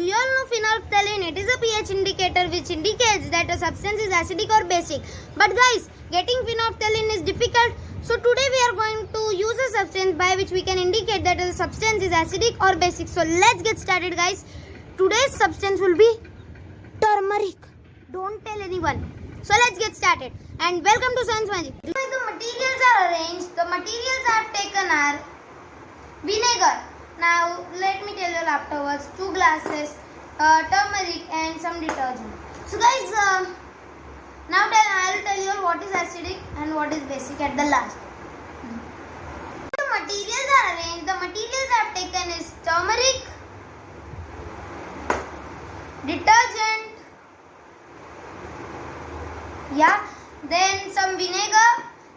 do you all know phenolphthalein? It is a pH indicator which indicates that a substance is acidic or basic. But guys, getting phenolphthalein is difficult. So today we are going to use a substance by which we can indicate that a substance is acidic or basic. So let's get started, guys. Today's substance will be turmeric. Don't tell anyone. So let's get started. And welcome to Science Magic. The materials are arranged. The materials I have taken are vinegar. Now let me tell you afterwards. 2 glasses, turmeric and some detergent. So guys, now I will tell you what is acidic and what is basic at the last. The materials are arranged. The materials I have taken is turmeric, detergent, then some vinegar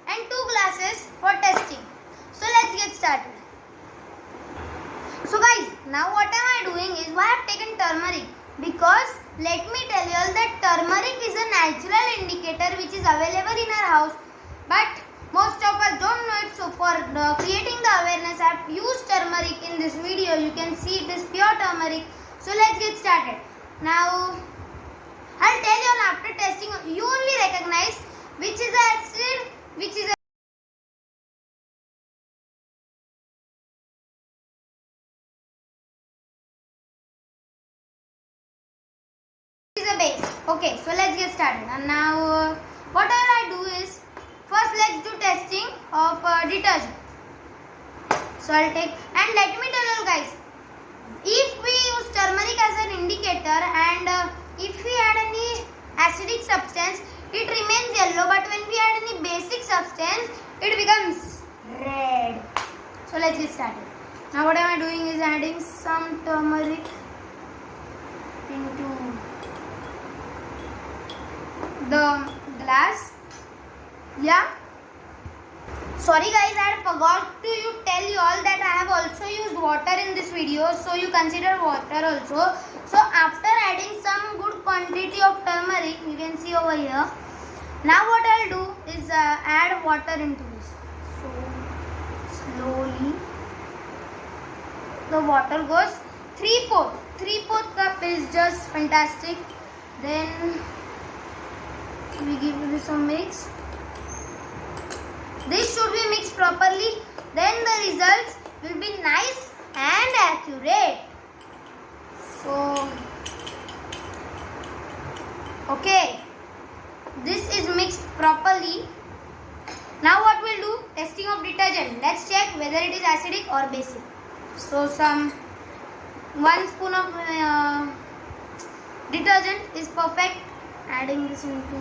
and 2 glasses for testing. So let's get started. So guys, now what am I doing is why I have taken turmeric, because let me tell you all that turmeric is a natural indicator which is available in our house, but most of us don't know it. So for creating the awareness, I have used turmeric in this video. You can see it is pure turmeric. So let's get started. Now I'll tell you all after testing, you only recognize which is acid, which is a base. Okay, so let's get started. And now what I do is, first let's do testing of detergent. So I'll take, and let me tell you guys, if we use turmeric as an indicator and if we add any acidic substance, it remains yellow, but when we add any basic substance, it becomes red. So let's get started. Now what am I doing is adding some turmeric into the glass. Sorry guys, I forgot to tell you all that I have also used water in this video, so you consider water also. So after adding some good quantity of turmeric, you can see over here. Now what I'll do is add water into this. So slowly the water goes 3/4 cup is just fantastic. Then we give this a mix. This should be mixed properly. Then the results will be nice and accurate. So, okay, this is mixed properly. Now what we'll do? Testing of detergent. Let's check whether it is acidic or basic. So some 1 spoon of detergent is perfect. Adding this into.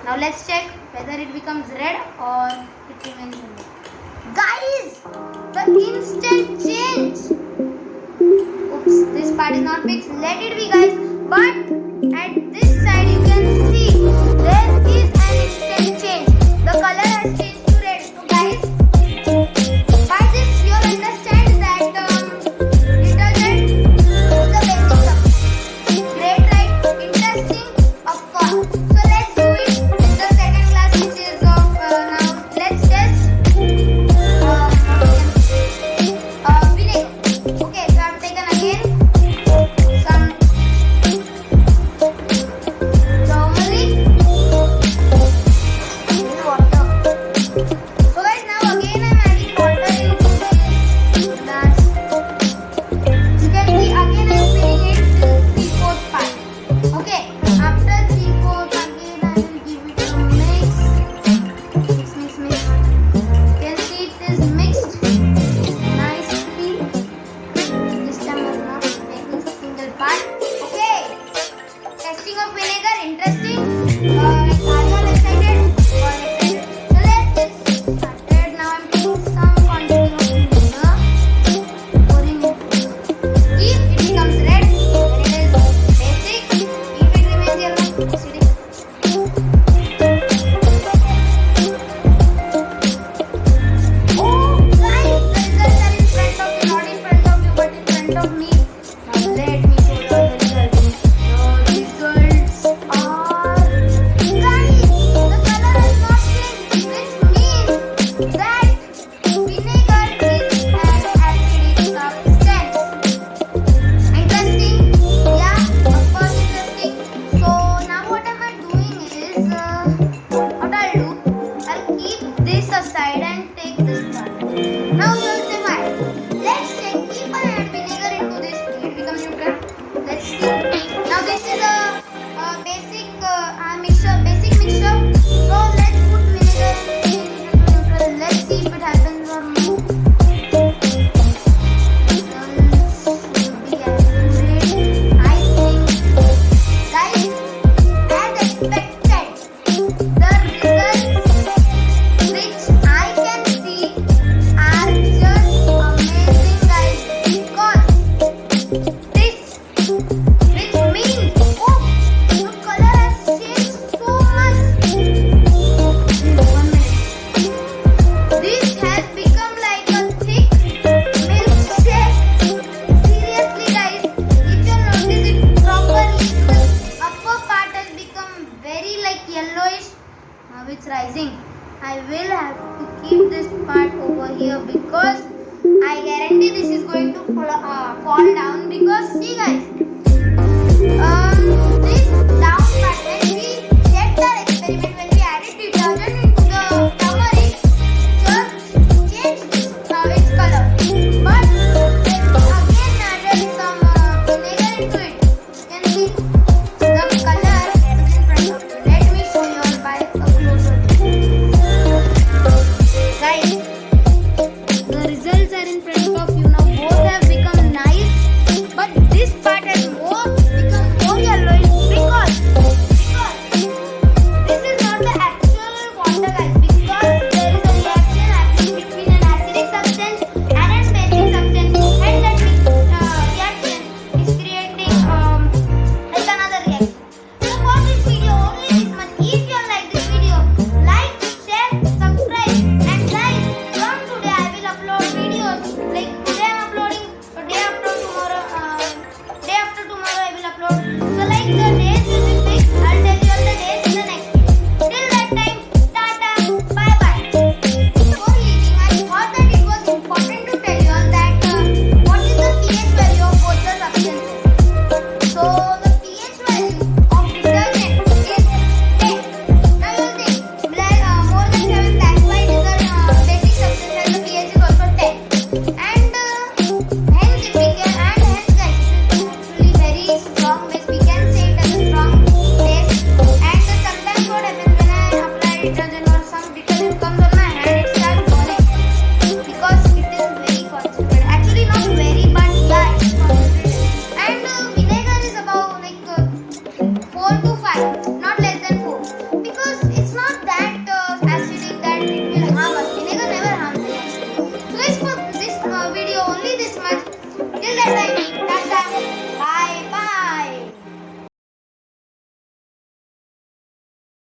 Now let's check whether it becomes red or it remains yellow. Guys, the instant change. Oops, this part is not fixed. Let it be, guys. But at this side you can see there is an instant change. The color has changed to red. So guys, by this you'll understand that detergent is a basic substance. Great, right? Interesting, of course. So let's do it. The second class, which is of now let's test vinegar. Okay, so I've taken again some turmeric. Now you will say why. Let's check if I add vinegar into this, it becomes neutral. Let's see. Now this is a basic mixture, So let's put vinegar into neutral. Let's see if it happens or no. Yellowish, now it's rising. I will have to keep this part over here because I guarantee this is going to fall down because see guys, this down part when we checked our experiment, when we added detergent into the turmeric, just changed its color. But when we again added some vinegar into it, you can see the color is in front of you. By a closer guys, the results are in front of you now. Both have become nice, but this part has become more yellowish because this is not the actual water guys, because there is a reaction happening between an acidic substance and a basic substance, and that reaction is creating like another reaction. So for this video only this much. If you like this video, like, share, subscribe, and guys, from today I will upload videos. Like today I'm uploading, day after tomorrow I will upload. So like the days will be fixed. I'll tell you all the days in the next video. Till that time, tata, bye bye. Before leaving, I thought that it was important to tell you all that what is the pH value of both the substances. So the pH value of detergent is 10. Now you will think more than 7, that's why it is a basic substance and the pH is also 10. And hence if we can, and hence guys, it is actually very strong base. We can say it as a strong base. And sometimes what happens when I apply detergent or some detergent comes on my hand, it starts burning because it is very concentrated. Actually not very, but yeah, it is concentrated. And vinegar is about like 4 to 5, not less than 4, because it's not that acidic that it